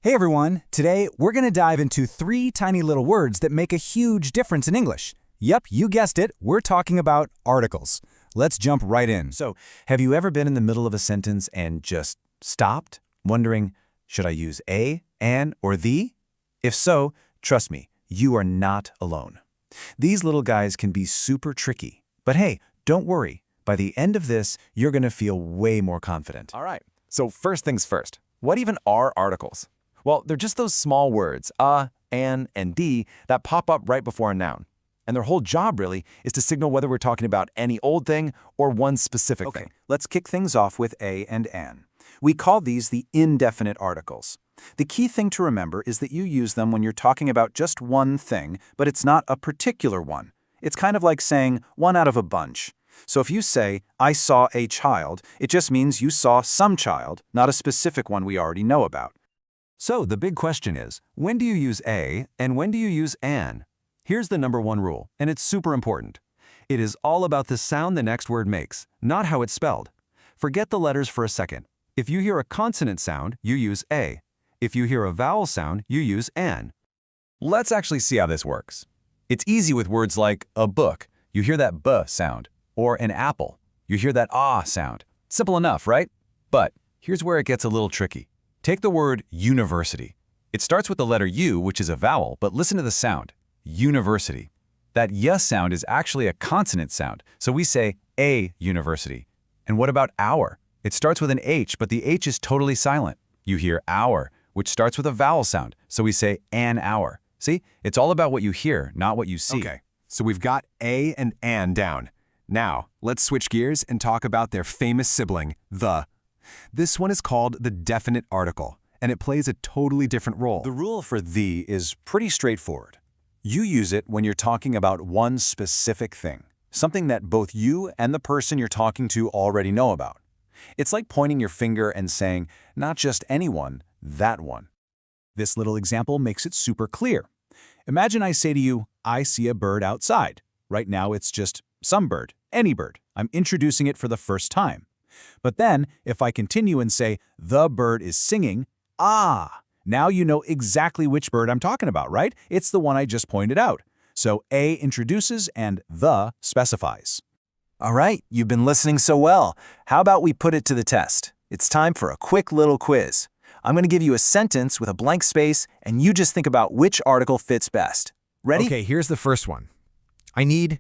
Hey everyone, today we're going to dive into 3 tiny little words that make a huge difference in English. Yep, you guessed it, we're talking about articles. Let's jump right in. So, have you ever been in the middle of a sentence and just stopped, wondering, should I use a, an, or the? If so, trust me, you are not alone. These little guys can be super tricky. But hey, don't worry. By the end of this, you're going to feel way more confident. All right, so first things first. What even are articles? Well, they're just those small words, a, an, and the, that pop up right before a noun. And their whole job, really, is to signal whether we're talking about any old thing or one specific thing. Let's kick things off with a and an. We call these the indefinite articles. The key thing to remember is that you use them when you're talking about just one thing, but it's not a particular one. It's kind of like saying one out of a bunch. So if you say, I saw a child, it just means you saw some child, not a specific one we already know about. So, the big question is, when do you use a and when do you use an? Here's the #1 rule, and it's super important. It is all about the sound the next word makes, not how it's spelled. Forget the letters for a second. If you hear a consonant sound, you use a. If you hear a vowel sound, you use an. Let's actually see how this works. It's easy with words like a book. You hear that b sound. Or an apple. You hear that ah sound. Simple enough, right? But here's where it gets a little tricky. Take the word university. It starts with the letter U, which is a vowel, but listen to the sound. University. That y sound is actually a consonant sound, so we say a university. And what about hour? It starts with an H, but the H is totally silent. You hear hour, which starts with a vowel sound, so we say an hour. See? It's all about what you hear, not what you see. Okay, so we've got a and an down. Now, let's switch gears and talk about their famous sibling, the. This one is called the definite article, and it plays a totally different role. The rule for the is pretty straightforward. You use it when you're talking about one specific thing, something that both you and the person you're talking to already know about. It's like pointing your finger and saying, not just anyone, that one. This little example makes it super clear. Imagine I say to you, I see a bird outside. Right now it's just some bird, any bird. I'm introducing it for the first time. But then, if I continue and say, the bird is singing, now you know exactly which bird I'm talking about, right? It's the one I just pointed out. So A introduces and the specifies. All right, you've been listening so well. How about we put it to the test? It's time for a quick little quiz. I'm going to give you a sentence with a blank space, and you just think about which article fits best. Ready? Okay, here's the first one. I need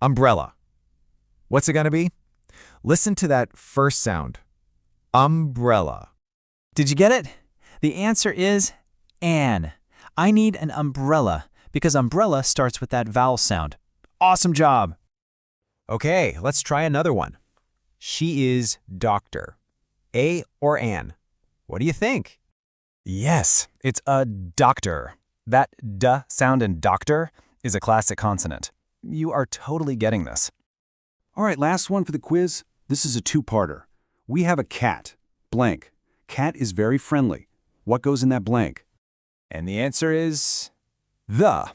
umbrella. What's it going to be? Listen to that first sound. Umbrella. Did you get it? The answer is an. I need an umbrella because umbrella starts with that vowel sound. Awesome job. Okay, let's try another one. She is doctor. A or an? What do you think? Yes, it's a doctor. That d sound in doctor is a classic consonant. You are totally getting this. All right, last one for the quiz. This is a two-parter. We have a cat, blank. Cat is very friendly. What goes in that blank? And the answer is the.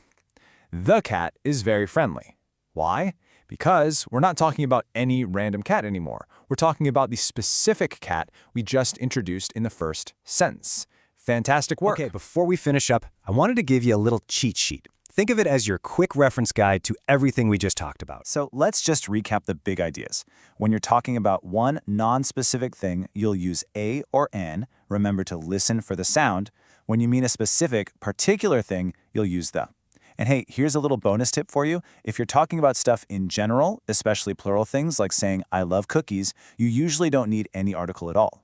The cat is very friendly. Why? Because we're not talking about any random cat anymore. We're talking about the specific cat we just introduced in the first sentence. Fantastic work. Okay, before we finish up, I wanted to give you a little cheat sheet. Think of it as your quick reference guide to everything we just talked about. So let's just recap the big ideas. When you're talking about one non-specific thing, you'll use a or an. Remember to listen for the sound. When you mean a specific, particular thing, you'll use the. And hey, here's a little bonus tip for you. If you're talking about stuff in general, especially plural things like saying, I love cookies, you usually don't need any article at all.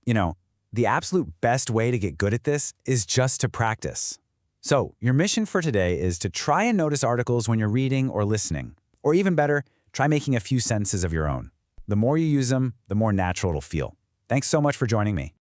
You know, the absolute best way to get good at this is just to practice. So, your mission for today is to try and notice articles when you're reading or listening. Or even better, try making a few sentences of your own. The more you use them, the more natural it'll feel. Thanks so much for joining me.